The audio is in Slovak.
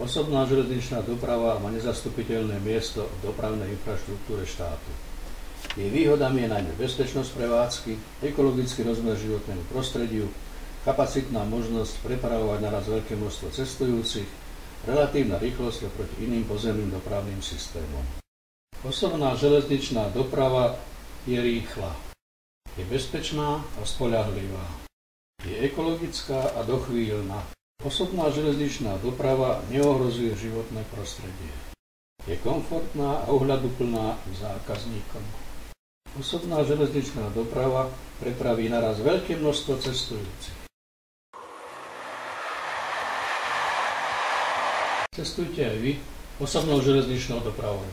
Osobná železničná doprava má nezastupiteľné miesto v dopravnej infraštruktúre štátu. Jej výhodami je najmä bezpečnosť prevádzky, ekologický rozmer životnému prostrediu, kapacitná možnosť prepravovať naraz veľké množstvo cestujúcich, relatívna rýchlosť oproti iným pozemným dopravným systémom. Osobná železničná doprava je rýchla, je bezpečná a spoľahlivá, je ekologická a dochvíľna. Osobná železničná doprava neohrozuje životné prostredie. Je komfortná a ohľaduplná k zákazníkom. Osobná železničná doprava prepraví naraz veľké množstvo cestujúcich. Cestujte aj vy osobnou železničnou dopravou.